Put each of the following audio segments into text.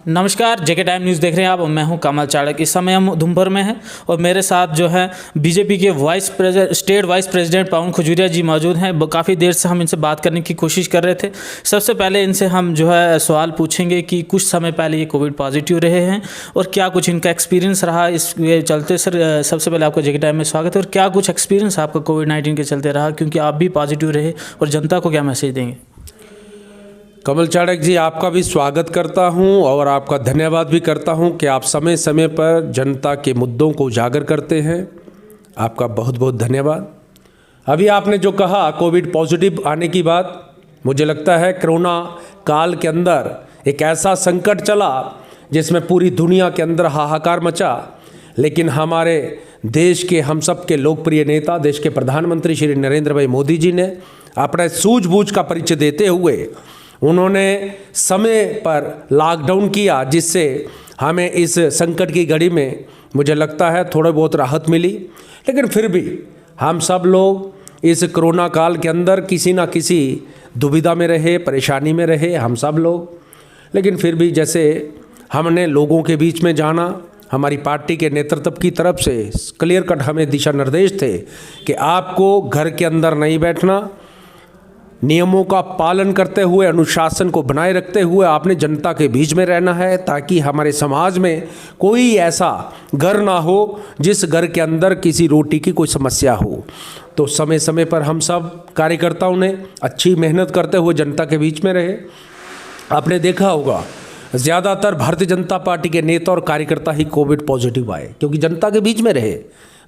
नमस्कार, जेके time news देख रहे हैं आप। मैं हूं कमल चाणक्य। इस समय हम उधमपुर में हैं और मेरे साथ जो है बीजेपी के स्टेट वाइस प्रेसिडेंट पवन खजूरिया जी मौजूद हैं। काफ़ी देर से हम इनसे बात करने की कोशिश कर रहे थे। सबसे पहले इनसे हम जो है सवाल पूछेंगे कि कुछ समय पहले ये कोविड पॉजिटिव रहे हैं और क्या कुछ इनका एक्सपीरियंस रहा इसके चलते। सर, सबसे पहले आपका जेके टाइम में स्वागत है। और क्या कुछ एक्सपीरियंस आपका कोविड-19 के चलते रहा, क्योंकि आप भी पॉजिटिव रहे, और जनता को क्या मैसेज देंगे? कमल चाणक्य जी, आपका भी स्वागत करता हूं और आपका धन्यवाद भी करता हूं कि आप समय समय पर जनता के मुद्दों को उजागर करते हैं। आपका बहुत बहुत धन्यवाद। अभी आपने जो कहा कोविड पॉजिटिव आने की बात, मुझे लगता है कोरोना काल के अंदर एक ऐसा संकट चला जिसमें पूरी दुनिया के अंदर हाहाकार मचा, लेकिन हमारे देश के हम सब के लोकप्रिय नेता, देश के प्रधानमंत्री श्री नरेंद्र भाई मोदी जी ने अपने सूझबूझ का परिचय देते हुए उन्होंने समय पर लॉकडाउन किया, जिससे हमें इस संकट की घड़ी में मुझे लगता है थोड़ा बहुत राहत मिली। लेकिन फिर भी हम सब लोग इस कोरोना काल के अंदर किसी ना किसी दुविधा में रहे, परेशानी में रहे हम सब लोग। लेकिन फिर भी जैसे हमने लोगों के बीच में जाना, हमारी पार्टी के नेतृत्व की तरफ से क्लियर कट हमें दिशा निर्देश थे कि आपको घर के अंदर नहीं बैठना, नियमों का पालन करते हुए, अनुशासन को बनाए रखते हुए आपने जनता के बीच में रहना है, ताकि हमारे समाज में कोई ऐसा घर ना हो जिस घर के अंदर किसी रोटी की कोई समस्या हो। तो समय समय पर हम सब कार्यकर्ताओं ने अच्छी मेहनत करते हुए जनता के बीच में रहे। आपने देखा होगा ज़्यादातर भारतीय जनता पार्टी के नेता और कार्यकर्ता ही कोविड पॉजिटिव आए, क्योंकि जनता के बीच में रहे।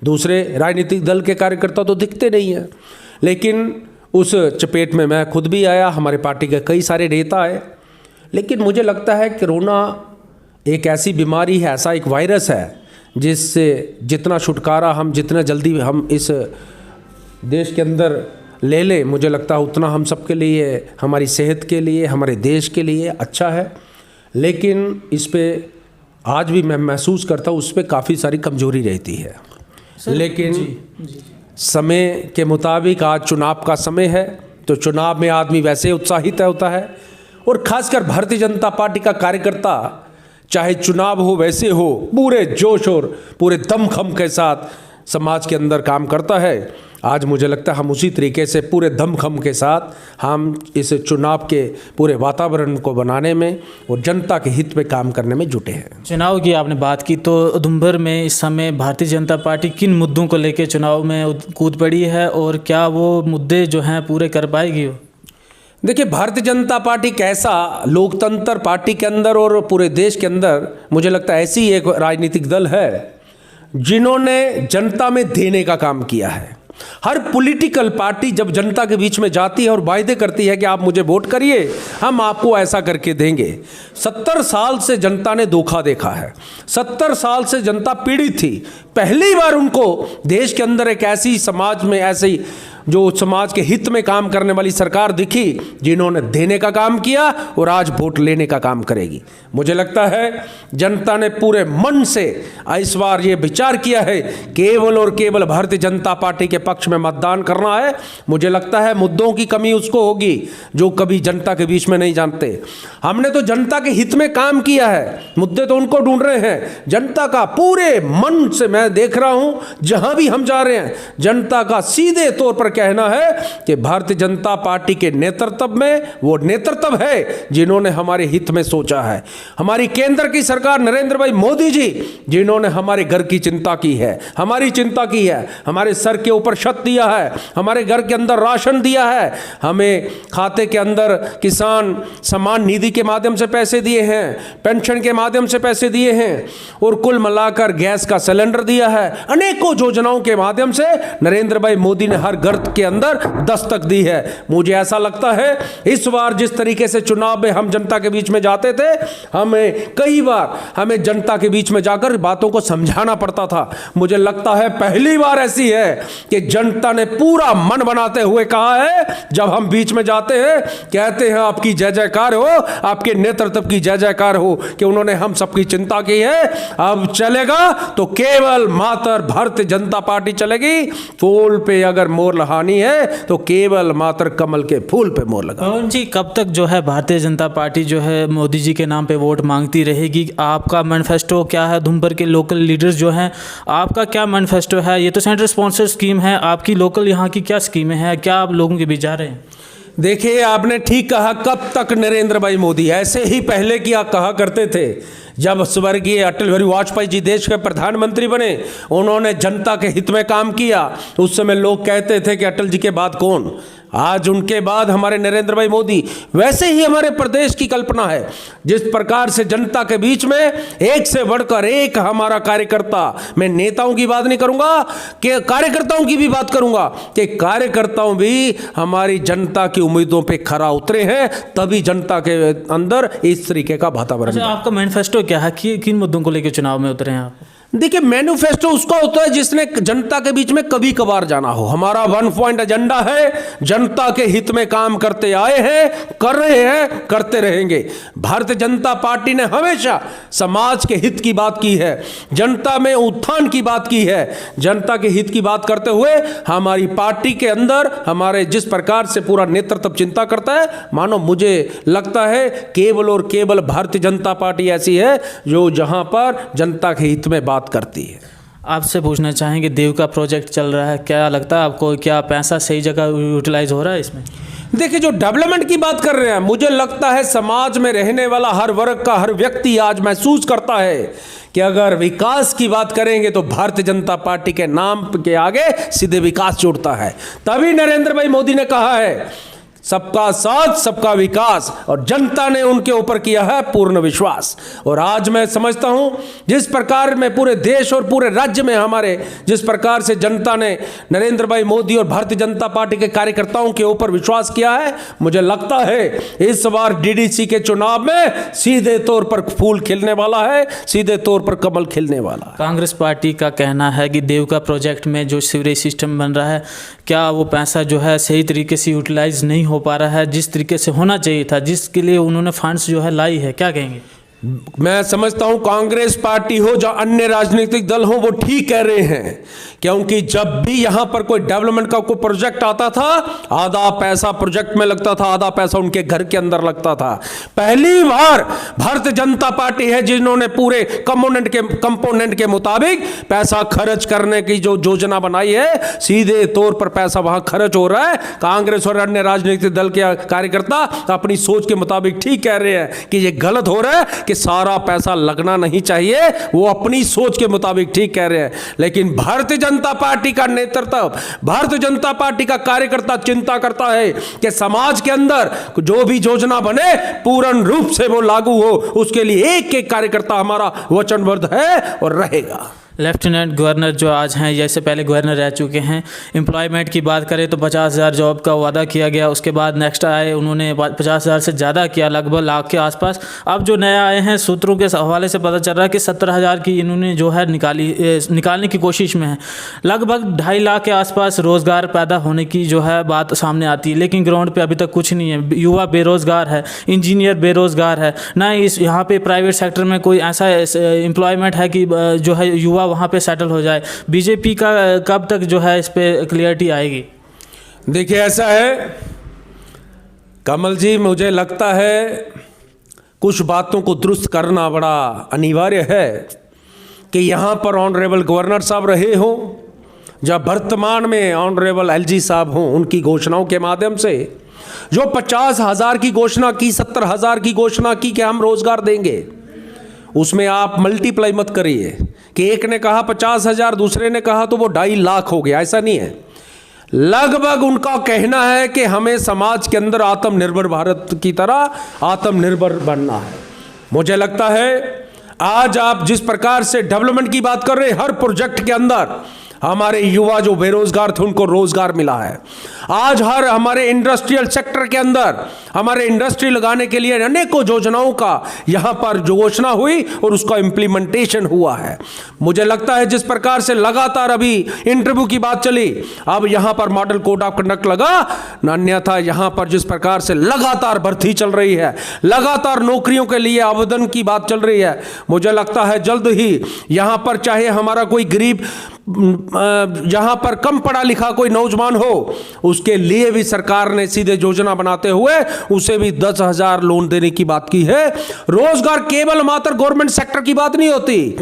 दूसरे राजनीतिक दल के कार्यकर्ता तो दिखते नहीं हैं, लेकिन उस चपेट में मैं खुद भी आया, हमारे पार्टी के कई सारे नेता आए। लेकिन मुझे लगता है कोरोना एक ऐसी बीमारी है, ऐसा एक वायरस है जिससे जितना छुटकारा हम जितना जल्दी हम इस देश के अंदर ले लें, मुझे लगता है उतना हम सबके लिए, हमारी सेहत के लिए, हमारे देश के लिए अच्छा है। लेकिन इस पर आज भी मैं महसूस करता हूँ उस पर काफ़ी सारी कमजोरी रहती है। लेकिन जी। समय के मुताबिक आज चुनाव का समय है, तो चुनाव में आदमी वैसे उत्साहित होता है, और खासकर भारतीय जनता पार्टी का कार्यकर्ता चाहे चुनाव हो वैसे हो, पूरे जोश और पूरे दमखम के साथ समाज के अंदर काम करता है। आज मुझे लगता है हम उसी तरीके से पूरे दमखम के साथ हम इस चुनाव के पूरे वातावरण को बनाने में और जनता के हित में काम करने में जुटे हैं। चुनाव की आपने बात की, तो उधमपुर में इस समय भारतीय जनता पार्टी किन मुद्दों को लेकर चुनाव में कूद पड़ी है, और क्या वो मुद्दे जो हैं पूरे कर पाएगी? देखिए, भारतीय जनता पार्टी कैसा लोकतंत्र पार्टी के अंदर और पूरे देश के अंदर मुझे लगता है ऐसी एक राजनीतिक दल है जिन्होंने जनता में देने का काम किया है। हर पॉलिटिकल पार्टी जब जनता के बीच में जाती है और वायदे करती है कि आप मुझे वोट करिए, हम आपको ऐसा करके देंगे। 70 साल से जनता ने धोखा देखा है, 70 साल से जनता पीड़ित थी। पहली बार उनको देश के अंदर एक ऐसी समाज में, ऐसी जो समाज के हित में काम करने वाली सरकार दिखी जिन्होंने देने का काम किया और आज वोट लेने का काम करेगी। मुझे लगता है जनता ने पूरे मन से इस बार ये विचार किया है केवल और केवल भारतीय जनता पार्टी के पक्ष में मतदान करना है। मुझे लगता है मुद्दों की कमी उसको होगी जो कभी जनता के बीच में नहीं जानते। हमने तो जनता के हित में काम किया है, मुद्दे तो उनको ढूंढ रहे हैं। जनता का पूरे मन से मैं देख रहा हूं, जहां भी हम जा रहे हैं जनता का सीधे तौर पर कहना है कि भारतीय जनता पार्टी के नेतृत्व में वो नेतृत्व है जिन्होंने हमारे हित में सोचा है। हमारी केंद्र की सरकार नरेंद्र भाई मोदी जी जिन्होंने हमारे घर की चिंता की है, हमारी चिंता की है, हमारे सर के ऊपर छत दिया है, हमारे घर के अंदर राशन दिया है, हमें खाते के अंदर किसान सम्मान निधि के माध्यम से पैसे दिए हैं, पेंशन के माध्यम से पैसे दिए हैं, और कुल मिलाकर गैस का सिलेंडर दिया है। अनेकों योजनाओं के माध्यम से नरेंद्र भाई मोदी ने हर घर के अंदर दस्तक दी है। मुझे ऐसा लगता है इस बार जिस तरीके से चुनाव में हम जनता के बीच में जाते थे, हमें कई बार हमें जनता के बीच में जाकर बातों को समझाना पड़ता था। मुझे लगता है पहली बार ऐसी है कि जनता ने पूरा मन बनाते हुए कहा है, जब हम बीच में जाते हैं कहते हैं आपकी जय जयकार हो, आपके नेतृत्व की जय जयकार हो कि उन्होंने हम सबकी चिंता की है। अब चलेगा तो केवल मात्र भारतीय जनता पार्टी चलेगी। पोल पे अगर मोर हानि है तो केवल मात्र कमल के फूल पे मोहर लगा। पवन जी, कब तक जो है भारतीय जनता पार्टी जो है मोदी जी के नाम पे वोट मांगती रहेगी? आपका मैनिफेस्टो क्या है? उधमपुर के लोकल लीडर्स जो हैं, आपका क्या मैनिफेस्टो है? ये तो सेंट्रल स्पॉन्सर स्कीम है, आपकी लोकल यहाँ की क्या स्कीमें हैं? क्या आप लोगों के बीच जा रहे हैं? देखिए, आपने ठीक कहा, कब तक नरेंद्र भाई मोदी? ऐसे ही पहले की आप कहा करते थे। जब स्वर्गीय अटल बिहारी वाजपेयी जी देश के प्रधानमंत्री बने, उन्होंने जनता के हित में काम किया, उस समय लोग कहते थे कि अटल जी के बाद कौन। आज उनके बाद हमारे नरेंद्र भाई मोदी। वैसे ही हमारे प्रदेश की कल्पना है, जिस प्रकार से जनता के बीच में एक से बढ़कर एक हमारा कार्यकर्ता, मैं नेताओं की बात नहीं करूंगा कि कार्यकर्ताओं की भी बात करूंगा कि कार्यकर्ताओं भी हमारी जनता की उम्मीदों पे खरा उतरे हैं, तभी जनता के अंदर इस तरीके का वातावरण। अच्छा, आपका मैनिफेस्टो क्या है? किन मुद्दों को लेकर चुनाव में उतरे हैं आप? देखिए, मैनिफेस्टो उसका होता है जिसने जनता के बीच में कभी कभार जाना हो। हमारा 1 पॉइंट एजेंडा है, जनता के हित में काम करते आए हैं, कर रहे हैं, करते रहेंगे। भारतीय जनता पार्टी ने हमेशा समाज के हित की बात की है, जनता में उत्थान की बात की है। जनता के हित की बात करते हुए हमारी पार्टी के अंदर हमारे जिस प्रकार से पूरा नेतृत्व चिंता करता है, मानो मुझे लगता है केवल और केवल भारतीय जनता पार्टी ऐसी है जो जहां पर जनता के हित में बात करती है। आपसे पूछना चाहेंगे, देव का प्रोजेक्ट चल रहा है, क्या लगता है आपको, क्या पैसा सही जगह यूटिलाइज हो रहा है इसमें? देखिए, जो डेवलपमेंट की बात कर रहे हैं, मुझे लगता है समाज में रहने वाला हर वर्ग का हर व्यक्ति आज महसूस करता है कि अगर विकास की बात करेंगे तो भारतीय जनता पार्टी के नाम के आगे सीधे विकास जुड़ता है। तभी नरेंद्र भाई मोदी ने कहा है सबका साथ सबका विकास, और जनता ने उनके ऊपर किया है पूर्ण विश्वास। और आज मैं समझता हूं जिस प्रकार में पूरे देश और पूरे राज्य में हमारे जिस प्रकार से जनता ने नरेंद्र भाई मोदी और भारतीय जनता पार्टी के कार्यकर्ताओं के ऊपर विश्वास किया है, मुझे लगता है इस बार डीडीसी के चुनाव में सीधे तौर पर फूल खिलने वाला है, सीधे तौर पर कमल खिलने वाला है। कांग्रेस पार्टी का कहना है कि देव का प्रोजेक्ट में जो सीवरेज सिस्टम बन रहा है, क्या वो पैसा जो है सही तरीके से यूटिलाइज नहीं हो पा रहा है जिस तरीके से होना चाहिए था, जिसके लिए उन्होंने फंड्स जो है लाई है? क्या कहेंगे? मैं समझता हूं कांग्रेस पार्टी हो या अन्य राजनीतिक दल हो, वो ठीक कह रहे हैं, क्योंकि जब भी यहां पर कोई डेवलपमेंट का कोई प्रोजेक्ट आता था, आधा पैसा प्रोजेक्ट में लगता था, आधा पैसा उनके घर के अंदर लगता था। पहली बार भारतीय जनता पार्टी है जिन्होंने पूरे कंपोनेंट के मुताबिक पैसा खर्च करने की जो योजना बनाई है, सीधे तौर पर पैसा वहां खर्च हो रहा है। कांग्रेस और अन्य राजनीतिक दल के कार्यकर्ता अपनी सोच के मुताबिक ठीक कह रहे हैं कि यह गलत हो रहा है, कि सारा पैसा लगना नहीं चाहिए, वो अपनी सोच के मुताबिक ठीक कह रहे हैं। लेकिन भारतीय जनता पार्टी का नेतृत्व, भारतीय जनता पार्टी का कार्यकर्ता चिंता करता है कि समाज के अंदर जो भी योजना बने पूर्ण रूप से वो लागू हो, उसके लिए एक एक कार्यकर्ता हमारा वचनबद्ध है और रहेगा। लेफ्टिनेंट गवर्नर जो आज हैं, जैसे पहले गवर्नर रह चुके हैं, एम्प्लॉयमेंट की बात करें तो 50,000 जॉब का वादा किया गया, उसके बाद नेक्स्ट आए उन्होंने 50,000 से ज़्यादा किया, लगभग लाख के आसपास। अब जो नया आए हैं, सूत्रों के हवाले से पता चल रहा है कि 17,000 की इन्होंने जो है निकालने की कोशिश में है। लगभग 2.5 लाख के आसपास रोज़गार पैदा होने की जो है बात सामने आती है, लेकिन ग्राउंड पे अभी तक कुछ नहीं है। युवा बेरोज़गार है, इंजीनियर बेरोज़गार है, ना इस यहाँ पे प्राइवेट सेक्टर में कोई ऐसा एम्प्लॉयमेंट है कि जो है युवा वहाँ पे सेटल हो जाए। बीजेपी का कब तक जो है इस पे क्लियरिटी आएगी? देखिए, ऐसा है कमल जी, मुझे लगता है कुछ बातों को दुरुस्त करना बड़ा अनिवार्य है कि यहाँ पर ऑनरेबल गवर्नर साहब रहे हों, जब वर्तमान में ऑनरेबल एलजी साहब हों, उनकी घोषणाओं के माध्यम से जो 50,000 की घोषणा की, 70,000 की घोषणा की कि हम रोजगार देंगे, उसमें आप मल्टीप्लाई मत करिए कि एक ने कहा 50,000, दूसरे ने कहा तो वो 2.5 लाख हो गया। ऐसा नहीं है। लगभग उनका कहना है कि हमें समाज के अंदर आत्मनिर्भर भारत की तरह आत्मनिर्भर बनना है। मुझे लगता है आज आप जिस प्रकार से डेवलपमेंट की बात कर रहे हैं, हर प्रोजेक्ट के अंदर हमारे युवा जो बेरोजगार थे उनको रोजगार मिला है। आज हर हमारे इंडस्ट्रियल सेक्टर के अंदर हमारे इंडस्ट्री लगाने के लिए अनेकों योजनाओं का यहाँ पर जो घोषणा हुई और उसका इम्प्लीमेंटेशन हुआ है। मुझे लगता है जिस प्रकार से लगातार अभी इंटरव्यू की बात चली, अब यहाँ पर मॉडल कोड ऑफ कंडक्ट लगा, अन्यथा यहाँ पर जिस प्रकार से लगातार भर्ती चल रही है, लगातार नौकरियों के लिए आवेदन की बात चल रही है, मुझे लगता है जल्द ही यहाँ पर चाहे हमारा कोई गरीब जहां पर कम पढ़ा लिखा कोई नौजवान हो उसके लिए भी सरकार ने सीधे योजना बनाते हुए उसे भी 10,000 लोन देने की बात की है। रोजगार केवल मात्र गवर्नमेंट सेक्टर की बात नहीं होती।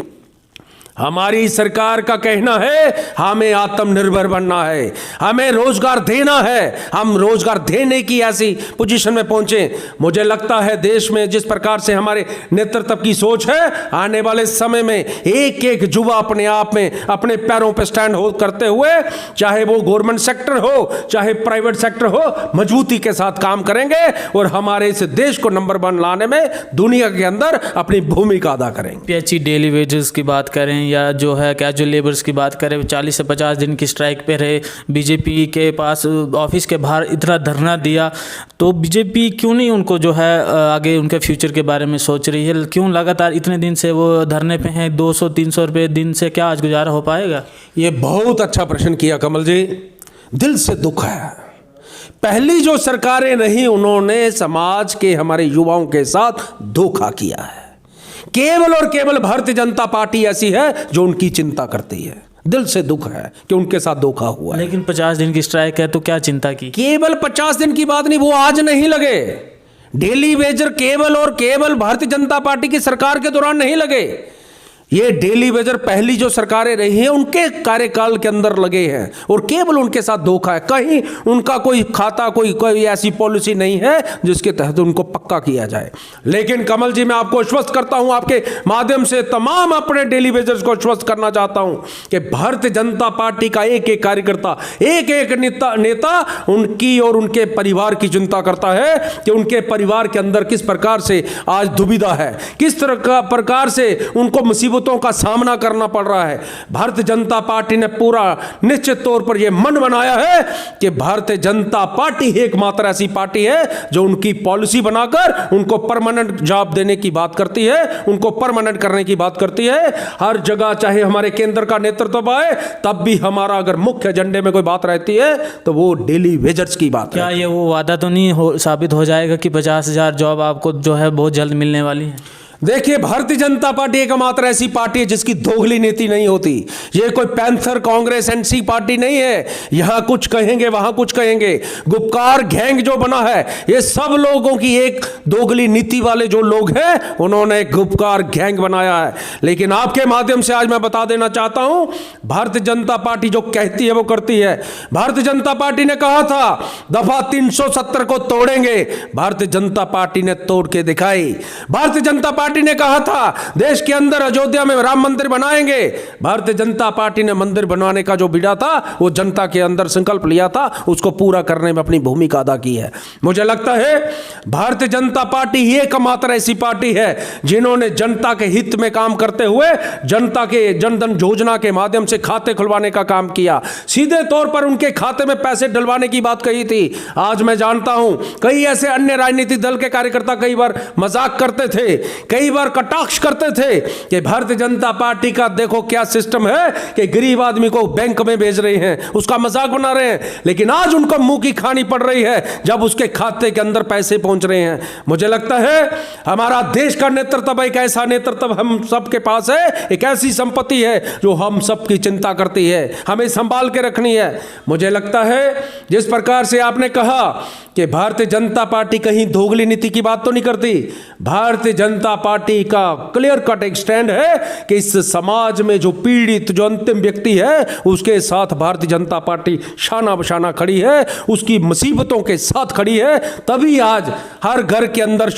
हमारी सरकार का कहना है हमें आत्मनिर्भर बनना है, हमें रोजगार देना है, हम रोजगार देने की ऐसी पोजीशन में पहुंचे। मुझे लगता है देश में जिस प्रकार से हमारे नेतृत्व की सोच है, आने वाले समय में एक एक युवा अपने आप में अपने पैरों पर स्टैंड हो करते हुए, चाहे वो गवर्नमेंट सेक्टर हो चाहे प्राइवेट सेक्टर हो, मजबूती के साथ काम करेंगे और हमारे इस देश को नंबर 1 लाने में दुनिया के अंदर अपनी भूमिका अदा करेंगे। पीएचई डेली वेजेस की बात करें या जो है कैजुअल लेबर्स की बात करें, 40 से 50 दिन की स्ट्राइक पे रहे, बीजेपी के पास ऑफिस के बाहर इतना धरना दिया, तो बीजेपी क्यों नहीं उनको जो है आगे उनके फ्यूचर के बारे में सोच रही है? क्यों लगातार इतने दिन से वो धरने पे हैं? 200-300 रुपये दिन से क्या आज गुजारा हो पाएगा? ये बहुत अच्छा प्रश्न किया कमल जी, दिल से दुख है। पहली जो सरकारें रही उन्होंने समाज के हमारे युवाओं के साथ धोखा किया है। केवल और केवल भारतीय जनता पार्टी ऐसी है जो उनकी चिंता करती है। दिल से दुख है कि उनके साथ धोखा हुआ है। लेकिन 50 दिन की स्ट्राइक है तो क्या चिंता की? केवल 50 दिन की बात नहीं, वो आज नहीं लगे। डेली वेजर केवल और केवल भारतीय जनता पार्टी की सरकार के दौरान नहीं लगे। ये डेली वेजर पहली जो सरकारें रही हैं उनके कार्यकाल के अंदर लगे हैं और केवल उनके साथ धोखा है। कहीं उनका कोई खाता कोई ऐसी पॉलिसी नहीं है जिसके तहत उनको पक्का किया जाए। लेकिन कमल जी, मैं आपको आश्वस्त करता हूं, आपके माध्यम से तमाम अपने डेली वेजर्स को आश्वस्त करना चाहता हूं कि भारतीय जनता पार्टी का एक एक कार्यकर्ता, एक एक नेता उनकी और उनके परिवार की चिंता करता है कि उनके परिवार के अंदर किस प्रकार से आज दुविधा है, किस तरह का प्रकार से उनको मुसीबत का सामना करना पड़ रहा है। भारतीय जनता पार्टी ने पूरा निश्चित तौर पर यह मन बनाया है कि भारतीय जनता पार्टी एकमात्र ऐसी पार्टी है जो उनकी पॉलिसी बनाकर उनको परमानेंट जॉब देने की बात करती है, उनको परमानेंट करने की बात करती है। हर जगह चाहे हमारे केंद्र का नेतृत्व आए तब भी हमारा अगर मुख्य एजेंडे में कोई बात रहती है तो वो डेली वेजर्स की बात है। क्या ये वो वादा तो नहीं साबित हो जाएगा कि 50,000 जॉब आपको जो है बहुत जल्द मिलने वाली है? देखिए, भारतीय जनता पार्टी एकमात्र ऐसी पार्टी है जिसकी दोगली नीति नहीं होती। ये कोई पैंथर कांग्रेस एनसी पार्टी नहीं है, यहां कुछ कहेंगे वहां कुछ कहेंगे। गुपकार गैंग जो बना है ये सब लोगों की एक दोगली नीति वाले जो लोग हैं उन्होंने एक गुपकार गैंग बनाया है। लेकिन आपके माध्यम से आज मैं बता देना चाहता हूं, भारतीय जनता पार्टी जो कहती है वो करती है। भारतीय जनता पार्टी ने कहा था दफा 370 को तोड़ेंगे, भारतीय जनता पार्टी ने तोड़ के दिखाई। भारतीय जनता पार्टी ने कहा था देश के अंदर अयोध्या में राम मंदिर बनाएंगे, भारतीय जनता पार्टी ने मंदिर बनवाने का जो बीड़ा था वो जनता के अंदर संकल्प लिया था, उसको पूरा करने में अपनी भूमिका अदा की है। मुझे लगता है भारतीय जनता पार्टी ही एकमात्र ऐसी पार्टी है जिन्होंने जनता के हित में काम करते हुए जनता के जनधन योजना के माध्यम से खाते खुलवाने का काम किया, सीधे तौर पर उनके खाते में पैसे डलवाने की बात कही थी। आज मैं जानता हूं कई ऐसे अन्य राजनीतिक दल के कार्यकर्ता कई बार मजाक करते थे, कई बार कटाक्ष करते थे कि भारतीय जनता पार्टी का देखो क्या सिस्टम है कि गरीब आदमी को बैंक में भेज रहे हैं, उसका मजाक बना रहे हैं। लेकिन आज उनको मुंह की खानी पड़ रही है जब उसके खाते के अंदर पैसे पहुंच रहे हैं। मुझे लगता है हमारा देश का नेतृत्व एक ऐसा नेतृत्व हम सबके पास है, एक ऐसी संपत्ति है जो हम सबकी चिंता करती है, हमें संभाल के रखनी है। मुझे लगता है जिस प्रकार से आपने कहा कि भारतीय जनता पार्टी कहीं दोगली नीति की बात तो नहीं करती, भारतीय जनता पार्टी का क्लियर कट एक स्टैंड है कि इस समाज में जो पीड़ित जो अंतिम व्यक्ति है उसके साथ भारतीय जनता पार्टी शाना बशाना खड़ी है, उसकी मुसीबतों के साथ खड़ी है। तभी आज हर घर के अंदर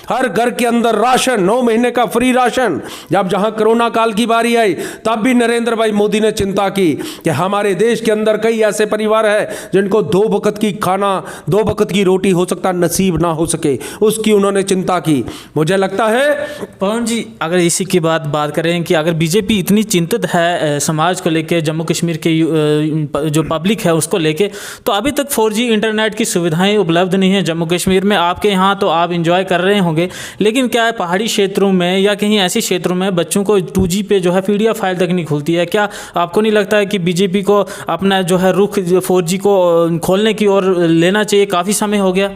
हर घर के अंदर राशन, 9 महीने का फ्री राशन। जब जहां कोरोना काल की बारी आई तब भी नरेंद्र भाई मोदी ने चिंता की कि हमारे देश के अंदर कई ऐसे परिवार है जिनको 2 वक्त की खाना, 2 वक्त की रोटी हो सकता नसीब ना हो सके, उसकी उन्होंने चिंता की। मुझे लगता है पवन जी, अगर इसी की बात करें कि अगर बीजेपी इतनी चिंतित है समाज को लेके, जम्मू कश्मीर के जो पब्लिक है उसको लेके, तो अभी तक 4G इंटरनेट की सुविधाएं उपलब्ध नहीं है जम्मू कश्मीर में। आपके यहाँ तो आप इंजॉय कर रहे होंगे, लेकिन क्या है पहाड़ी क्षेत्रों में या कहीं ऐसे क्षेत्रों में बच्चों को 2G पे जो है PDF फाइल तक नहीं खुलती है? क्या आपको नहीं लगता है कि बीजेपी को अपना जो है रुख 4G को खोलने की ओर लेना चाहिए? काफ़ी समय हो गया।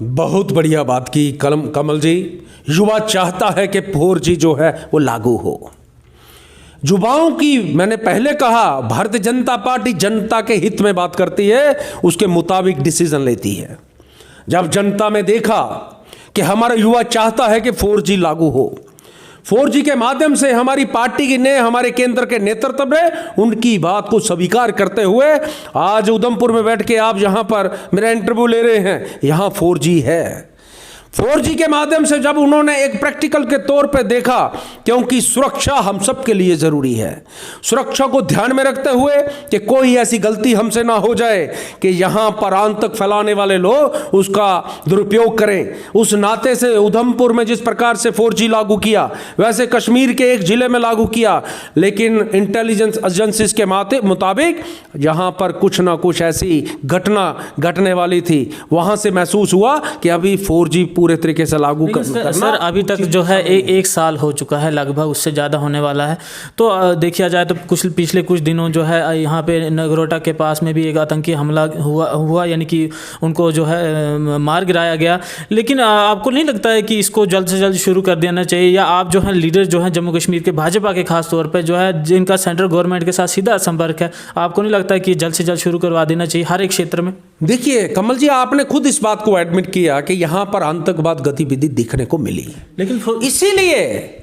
बहुत बढ़िया बात की कमल जी। युवा चाहता है कि 4G जो है वो लागू हो। युवाओं की, मैंने पहले कहा, भारतीय जनता पार्टी जनता के हित में बात करती है, उसके मुताबिक डिसीजन लेती है। जब जनता में देखा कि हमारा युवा चाहता है कि 4G लागू हो, 4G के माध्यम से हमारी पार्टी ने, हमारे केंद्र के नेतृत्व ने उनकी बात को स्वीकार करते हुए आज उधमपुर में बैठ के आप यहां पर मेरा इंटरव्यू ले रहे हैं, यहां 4G है। 4G के माध्यम से जब उन्होंने एक प्रैक्टिकल के तौर पे देखा, क्योंकि सुरक्षा हम सब के लिए जरूरी है, सुरक्षा को ध्यान में रखते हुए कि कोई ऐसी गलती हमसे ना हो जाए कि यहां पर आतंक फैलाने वाले लोग उसका दुरुपयोग करें, उस नाते से उधमपुर में जिस प्रकार से 4G लागू किया, वैसे कश्मीर के एक जिले में लागू किया, लेकिन इंटेलिजेंस एजेंसीज के मुताबिक यहां पर कुछ ना कुछ ऐसी घटना घटने वाली थी। वहां से महसूस हुआ कि अभी 4G पूरे तरीके से लागू करना। सर अभी तक जो है एक साल हो चुका है लगभग, उससे ज़्यादा होने वाला है। तो देखा जाए तो पिछले कुछ दिनों जो है यहाँ पे नगरोटा के पास में भी एक आतंकी हमला हुआ, यानी कि उनको जो है मार गिराया गया। लेकिन आपको नहीं लगता है कि इसको जल्द से जल्द शुरू कर देना चाहिए, या आप जो है लीडर जो है जम्मू कश्मीर के भाजपा के खास तौर पर जो है जिनका सेंट्रल गवर्नमेंट के साथ सीधा संपर्क है, आपको नहीं लगता है कि जल्द से जल्द शुरू करवा देना चाहिए हर एक क्षेत्र में? देखिए कमल जी, आपने खुद इस बात को एडमिट किया कि यहाँ पर आतंकवाद गतिविधि दिखने को मिली, लेकिन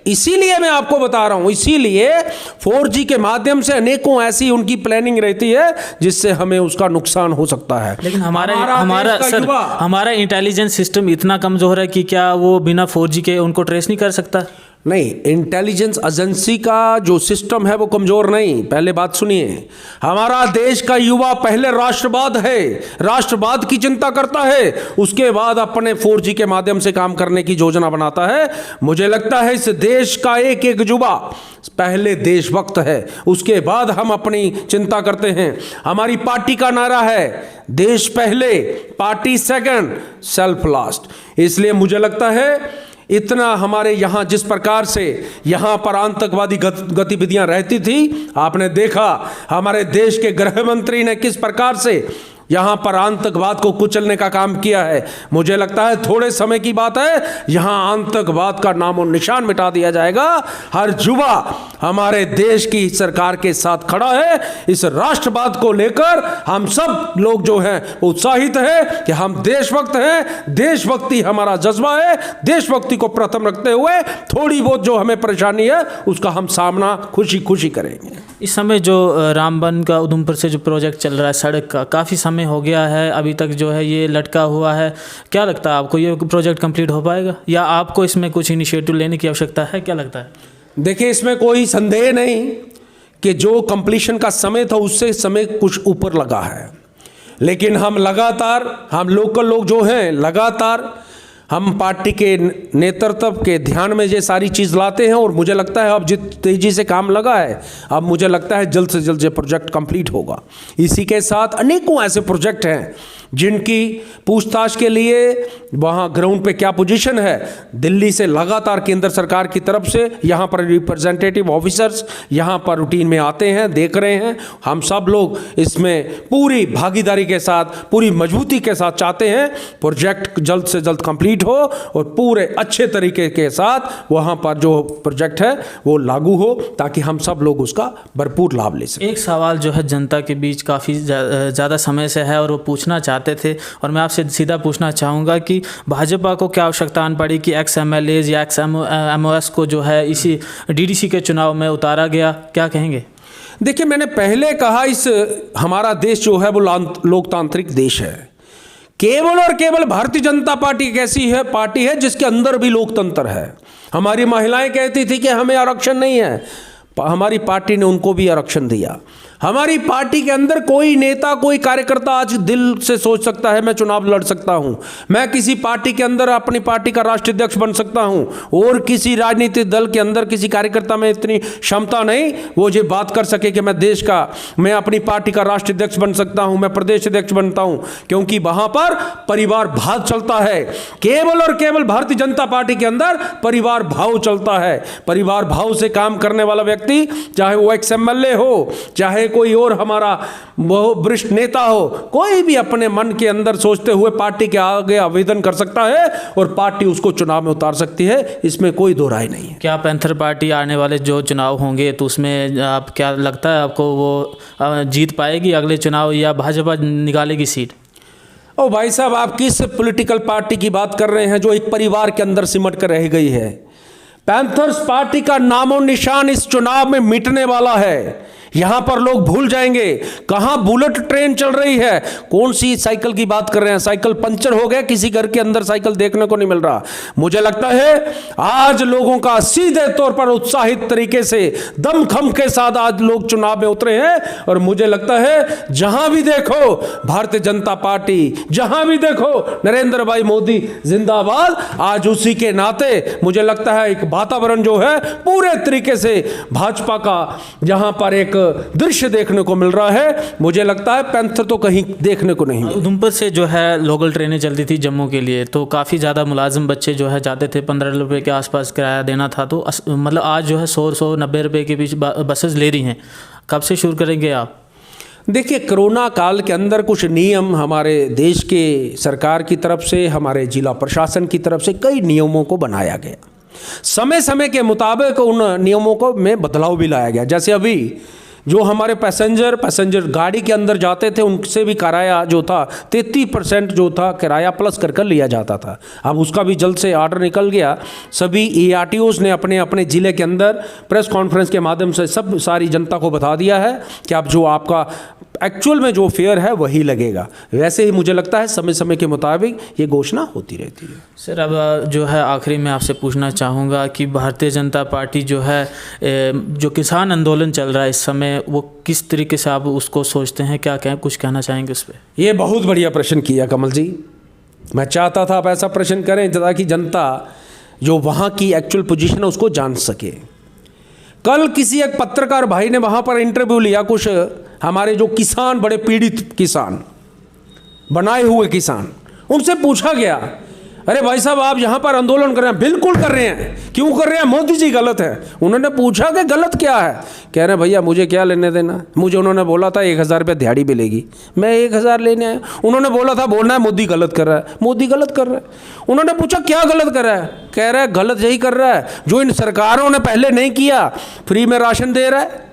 इसीलिए मैं आपको बता रहा हूं, इसीलिए 4G के माध्यम से अनेकों ऐसी उनकी प्लानिंग रहती है जिससे हमें उसका नुकसान हो सकता है। लेकिन हमारा इंटेलिजेंस सिस्टम इतना कमजोर है कि क्या वो बिना 4G के उनको ट्रेस नहीं कर सकता? नहीं, इंटेलिजेंस एजेंसी का जो सिस्टम है वो कमजोर नहीं। पहले बात सुनिए, हमारा देश का युवा पहले राष्ट्रवाद है, राष्ट्रवाद की चिंता करता है, उसके बाद अपने 4G के माध्यम से काम करने की योजना बनाता है। मुझे लगता है इस देश का एक एक युवा पहले देशभक्त है, उसके बाद हम अपनी चिंता करते हैं। हमारी पार्टी का नारा है देश पहले, पार्टी सेकंड, सेल्फ लास्ट। इसलिए मुझे लगता है इतना हमारे यहाँ जिस प्रकार से यहाँ पर आतंकवादी गतिविधियां रहती थी, आपने देखा हमारे देश के गृह मंत्री ने किस प्रकार से यहाँ पर आतंकवाद को कुचलने का काम किया है। मुझे लगता है थोड़े समय की बात है, यहाँ आतंकवाद का नामो निशान मिटा दिया जाएगा। हर युवा हमारे देश की सरकार के साथ खड़ा है। इस राष्ट्रवाद को लेकर हम सब लोग जो हैं उत्साहित है कि हम देशभक्त हैं, देशभक्ति हमारा जज्बा है। देशभक्ति को प्रथम रखते हुए थोड़ी बहुत जो हमें परेशानी है उसका हम सामना खुशी खुशी करेंगे। इस समय जो रामबन का उधमपुर से जो प्रोजेक्ट चल रहा है सड़क का, काफ़ी समय हो गया है, अभी तक जो है ये लटका हुआ है। क्या लगता है आपको, ये प्रोजेक्ट कंप्लीट हो पाएगा या आपको इसमें कुछ इनिशिएटिव लेने की आवश्यकता है? क्या लगता है? देखिए, इसमें कोई संदेह नहीं कि जो कंप्लीशन का समय था उससे समय कुछ ऊपर लगा है, लेकिन हम लगातार, हम लोकल लोग जो हैं लगातार हम पार्टी के नेतृत्व के ध्यान में ये सारी चीज़ लाते हैं। और मुझे लगता है अब जित तेज़ी से काम लगा है, अब मुझे लगता है जल्द से जल्द ये प्रोजेक्ट कंप्लीट होगा। इसी के साथ अनेकों ऐसे प्रोजेक्ट हैं जिनकी पूछताछ के लिए वहाँ ग्राउंड पे क्या पोजीशन है, दिल्ली से लगातार केंद्र सरकार की तरफ से यहाँ पर रिप्रेजेंटेटिव ऑफिसर्स यहाँ पर रूटीन में आते हैं, देख रहे हैं। हम सब लोग इसमें पूरी भागीदारी के साथ, पूरी मजबूती के साथ चाहते हैं प्रोजेक्ट जल्द से जल्द कंप्लीट हो और पूरे अच्छे तरीके के साथ वहाँ पर जो प्रोजेक्ट है वो लागू हो, ताकि हम सब लोग उसका भरपूर लाभ ले सकें। एक सवाल जो है जनता के बीच काफ़ी ज़्यादा समय से है और वो पूछना चाहते थे, और मैं आपसे सीधा पूछना चाहूँगा कि भाजपा को क्या आवश्यकता आन पड़ी कि एक्स MLAs या एक्स MOS को जो है इसी DDC के चुनाव में उतारा गया? क्या कहेंगे? देखिए, मैंने पहले कहा इस हमारा देश जो है वो लोकतांत्रिक देश है। केवल और केवल भारतीय जनता पार्टी एक ऐसी है पार्टी है जिसके अंदर भी लोकतंत्र है। हमारी महिलाएं कहती थी कि हमें आरक्षण नहीं है, हमारी पार्टी ने उनको भी आरक्षण दिया। हमारी पार्टी के अंदर कोई नेता, कोई कार्यकर्ता आज दिल से सोच सकता है मैं चुनाव लड़ सकता हूं, मैं किसी पार्टी के अंदर अपनी पार्टी का राष्ट्रीय अध्यक्ष बन सकता हूं, और किसी राजनीतिक दल के अंदर किसी कार्यकर्ता में इतनी क्षमता नहीं वो ये बात कर सके कि मैं अपनी पार्टी का राष्ट्रीय अध्यक्ष बन सकता हूं, मैं प्रदेश अध्यक्ष बनता हूं, क्योंकि वहां पर परिवार भाव चलता है। केवल और केवल भारतीय जनता पार्टी के अंदर परिवार भाव चलता है। परिवार भाव से काम करने वाला व्यक्ति व्यक्ति, चाहे वो एक्स एमएलए हो, चाहे कोई और हमारा वरिष्ठ नेता हो, कोई भी अपने मन के अंदर सोचते हुए पार्टी के आगे आवेदन कर सकता है और पार्टी उसको चुनाव में उतार सकती है, इसमें कोई दो राय नहीं है। क्या पैंथर पार्टी आने वाले जो चुनाव होंगे तो उसमें आप क्या लगता है आपको वो जीत पाएगी अगले चुनाव, या भाजपा निकालेगी सीट? ओ भाई साहब, आप किस पॉलिटिकल पार्टी की बात कर रहे हैं जो एक परिवार के अंदर सिमट कर रह गई है? पैंथर्स पार्टी का नामो निशान इस चुनाव में मिटने वाला है। यहां पर लोग भूल जाएंगे कहां बुलेट ट्रेन चल रही है। कौन सी साइकिल की बात कर रहे हैं? साइकिल पंचर हो गया, किसी घर के अंदर साइकिल देखने को नहीं मिल रहा। मुझे लगता है आज लोगों का सीधे तौर पर उत्साहित तरीके से दमखम के साथ आज लोग चुनाव में उतरे हैं और मुझे लगता है जहां भी देखो भारतीय जनता पार्टी, जहां भी देखो नरेंद्र भाई मोदी जिंदाबाद। आज उसी के नाते मुझे लगता है एक वातावरण जो है पूरे तरीके से भाजपा का जहां पर एक दृश्य देखने को मिल रहा है, मुझे लगता है पैंथर तो कहीं देखने को नहीं। उधमपुर से जो है लोकल ट्रेनें चलती थी जम्मू के लिए, तो काफ़ी ज़्यादा मुलाजिम बच्चे जो है जाते थे, 15 रुपये के आसपास किराया देना था। तो मतलब आज जो है 100-190 रुपये के बीच बसेस ले रही हैं। कब से शुरू करेंगे आप? देखिए, कोरोना काल के अंदर कुछ नियम हमारे देश के सरकार की तरफ से, हमारे जिला प्रशासन की तरफ से कई नियमों को बनाया गया। समय समय के मुताबिक उन नियमों को में बदलाव भी लाया गया। जैसे अभी जो हमारे पैसेंजर गाड़ी के अंदर जाते थे उनसे भी किराया जो था 33% जो था किराया प्लस कर लिया जाता था। अब उसका भी जल्द से ऑर्डर निकल गया। सभी ARTOs ने अपने अपने ज़िले के अंदर प्रेस कॉन्फ्रेंस के माध्यम से सब सारी जनता को बता दिया है कि अब जो आपका एक्चुअल में जो फेयर है वही लगेगा। वैसे ही मुझे लगता है समय समय के मुताबिक ये घोषणा होती रहती है। सर, अब जो है आखिरी में आपसे पूछना चाहूँगा कि भारतीय जनता पार्टी जो है जो किसान आंदोलन चल रहा है इस समय, वो किस तरीके से आप उसको सोचते हैं? क्या कुछ कहना चाहेंगे उस पर? ये बहुत बढ़िया प्रश्न किया कमल जी। मैं चाहता था आप ऐसा प्रश्न करें ताकि जनता जो वहाँ की एक्चुअल पोजीशन है उसको जान सके। कल किसी एक पत्रकार भाई ने वहाँ पर इंटरव्यू लिया, कुछ हमारे जो किसान, बड़े पीड़ित किसान, बनाए हुए किसान, उनसे पूछा गया, अरे भाई साहब आप यहाँ पर आंदोलन कर रहे हैं? बिल्कुल कर रहे हैं। क्यों कर रहे हैं? मोदी जी गलत है। उन्होंने पूछा कि गलत क्या है? कह रहे भैया मुझे क्या लेने देना, मुझे उन्होंने बोला था 1000 रुपये दिहाड़ी मिलेगी, मैं 1000 लेने आया। उन्होंने बोला था बोलना है मोदी गलत कर रहा है, मोदी गलत कर रहा है। उन्होंने पूछा क्या गलत कर रहा है? कह रहा है गलत यही कर रहा है जो इन सरकारों ने पहले नहीं किया। फ्री में राशन दे रहा है,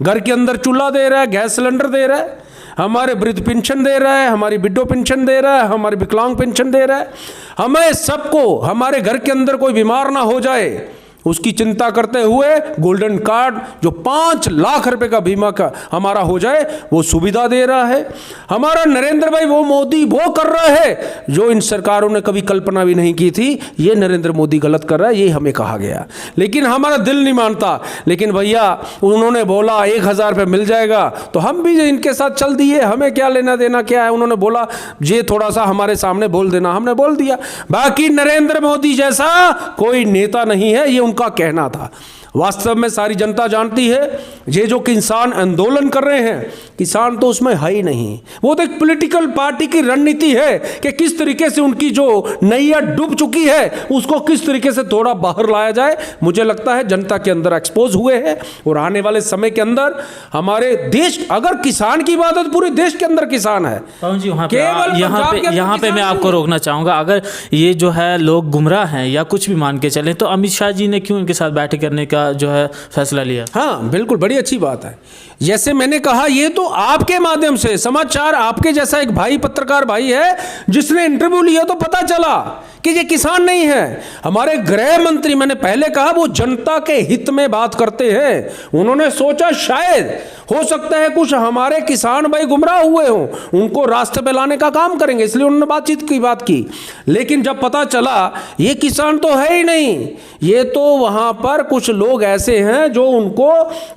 घर के अंदर चूल्हा दे रहा है, गैस सिलेंडर दे रहा है, हमारे वृद्ध पेंशन दे रहा है, हमारी विडो पेंशन दे रहा है, हमारे विकलांग पेंशन दे रहा है। हमें सबको हमारे घर के अंदर कोई बीमार ना हो जाए उसकी चिंता करते हुए गोल्डन कार्ड जो 5 लाख रुपए का बीमा का हमारा हो जाए वो सुविधा दे रहा है। हमारा नरेंद्र भाई वो मोदी वो कर रहा है जो इन सरकारों ने कभी कल्पना भी नहीं की थी। ये नरेंद्र मोदी गलत कर रहा है, ये हमें कहा गया, लेकिन हमारा दिल नहीं मानता। लेकिन भैया उन्होंने बोला 1000 रुपये मिल जाएगा तो हम भी इनके साथ चल दिए, हमें क्या लेना देना क्या है। उन्होंने बोला ये थोड़ा सा हमारे सामने बोल देना, हमने बोल दिया। बाकी नरेंद्र मोदी जैसा कोई नेता नहीं है, ये उनका कहना था। वास्तव में सारी जनता जानती है ये जो किसान आंदोलन कर रहे हैं, किसान तो उसमें है ही नहीं। वो तो एक पॉलिटिकल पार्टी की रणनीति है कि किस तरीके से उनकी जो नैया डूब चुकी है उसको किस तरीके से थोड़ा बाहर लाया जाए। मुझे लगता है जनता के अंदर एक्सपोज हुए हैं और आने वाले समय के अंदर हमारे देश, अगर किसान की बात है तो पूरे देश के अंदर किसान है। पवन जी यहाँ पे मैं आपको रोकना चाहूँगा। अगर ये जो है लोग गुमराह हैं या कुछ भी मान के चलें तो अमित शाह जी ने क्यों इनके साथ बैठक करने का जो है फैसला लिया? हाँ बिल्कुल, बड़ी अच्छी बात है। जैसे मैंने कहा ये तो आपके माध्यम से समाचार, आपके जैसा एक भाई पत्रकार भाई है जिसने इंटरव्यू लिया तो पता चला कि ये किसान नहीं है। हमारे गृह मंत्री, मैंने पहले कहा, वो जनता के हित में बात करते हैं। उन्होंने सोचा शायद हो सकता है कुछ हमारे किसान भाई गुमराह हुए हों, उनको रास्ते पे लाने का काम करेंगे, इसलिए उन्होंने बात की। लेकिन जब पता चला ये किसान तो है ही नहीं, ये तो वहां पर कुछ लोग ऐसे हैं जो उनको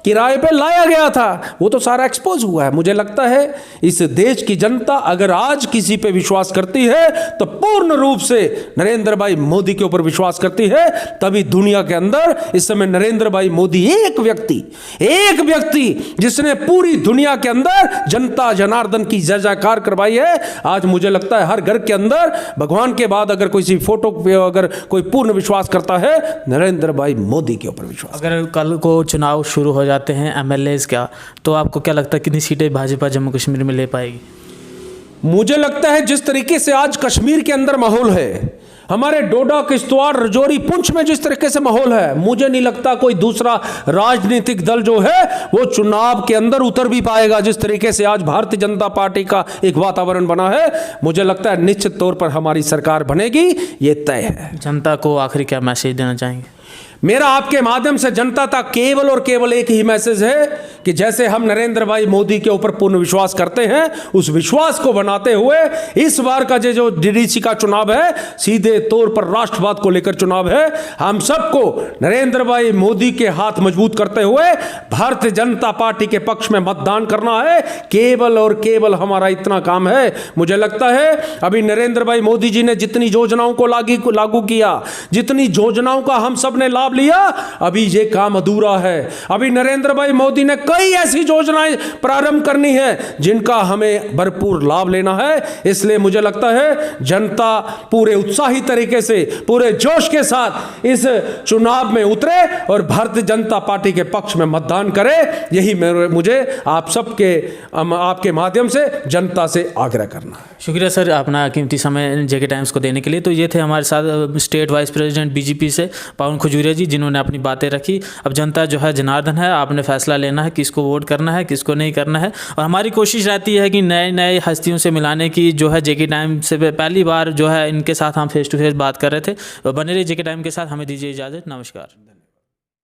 किराए पे लाया गया था। वो तो सारा एक्सपोज हुआ है। मुझे लगता है इस देश की जनता अगर आज किसी पे विश्वास करती है तो पूर्ण रूप से नरेंद्र भाई मोदी के ऊपर विश्वास करती है। तभी दुनिया के अंदर इस समय नरेंद्र भाई मोदी एक व्यक्ति जिसने पूरी दुनिया के अंदर जनता जनार्दन की जय जयकार करवाई है। आज मुझे लगता है हर घर के अंदर भगवान के बाद अगर किसी फोटो पे अगर कोई पूर्ण विश्वास करता है, नरेंद्र भाई मोदी के ऊपर विश्वास। अगर कल को चुनाव शुरू हो जाते हैं एमएलएज का, तो आपको क्या लगता है कितनी सीटें भाजपा जम्मू कश्मीर में ले पाएगी? मुझे लगता है जिस तरीके से आज कश्मीर के अंदर माहौल है, हमारे डोडा, किश्तवाड़, राजौरी, पुंछ में जिस तरीके से माहौल है, मुझे नहीं लगता कोई दूसरा राजनीतिक दल जो है वो चुनाव के अंदर उतर भी पाएगा। जिस तरीके से आज भारतीय जनता पार्टी का एक वातावरण बना है, मुझे लगता है निश्चित तौर पर हमारी सरकार बनेगी, ये तय है। जनता को आखिरी क्या मैसेज देना चाहेंगे? मेरा आपके माध्यम से जनता तक केवल और केवल एक ही मैसेज है कि जैसे हम नरेंद्र भाई मोदी के ऊपर पूर्ण विश्वास करते हैं, उस विश्वास को बनाते हुए इस बार का जो डीडीसी का चुनाव है, सीधे तौर पर राष्ट्रवाद को लेकर चुनाव है। हम सबको नरेंद्र भाई मोदी के हाथ मजबूत करते हुए भारतीय जनता पार्टी के पक्ष में मतदान करना है। केवल और केवल हमारा इतना काम है। मुझे लगता है अभी नरेंद्र भाई मोदी जी ने जितनी योजनाओं को लागू किया, जितनी योजनाओं का हम सब ने लाभ लिया, अभी ये काम अधूरा है। अभी नरेंद्र भाई मोदी ने कई ऐसी योजनाएं प्रारंभ करनी है जिनका हमें भरपूर लाभ लेना है। इसलिए मुझे लगता है जनता पूरे उत्साही तरीके से, पूरे जोश के साथ इस चुनाव में उतरे और भारतीय जनता पार्टी के पक्ष में मतदान करे। यही मुझे आप सबके आपके माध्यम से जनता से आग्रह करना है। शुक्रिया सर अपना कीमती समय जेके टाइम्स को देने के लिए। तो ये थे हमारे साथ स्टेट वाइस प्रेसिडेंट बीजेपी से पवन खजूरिया जी, जिन्होंने अपनी बातें रखी। अब जनता जो है जनार्दन है, आपने फैसला लेना है किसको वोट करना है, किसको नहीं करना है। और हमारी कोशिश रहती है कि नए हस्तियों से मिलाने की जो है जेके टाइम से पहली बार जो है इनके साथ हम फेस टू फेस बात कर रहे थे। बने रहिए जेके टाइम के साथ, हमें दीजिए इजाज़त। नमस्कार।